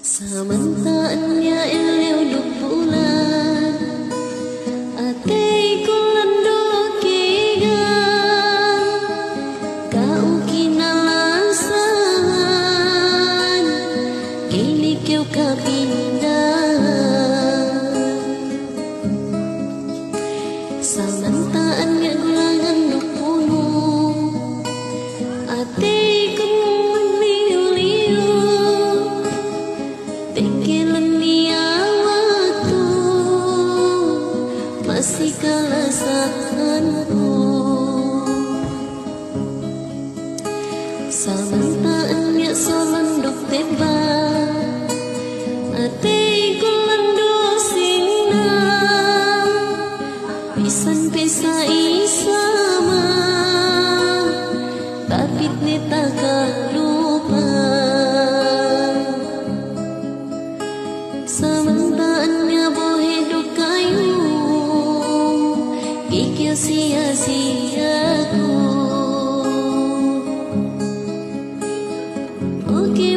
Samantaannya eleu duk bulan Atei kulando kigan Kau kinalasan Kini kau kapindah Samantaannya gulangan duk punuh Atei masih kalasanku Samantaannya solendok tebak Atei kulando sinang Pisan pesa isama Tapi neta kalupa Samantaannya bohe dok kayu Ikil sia-siaku Oke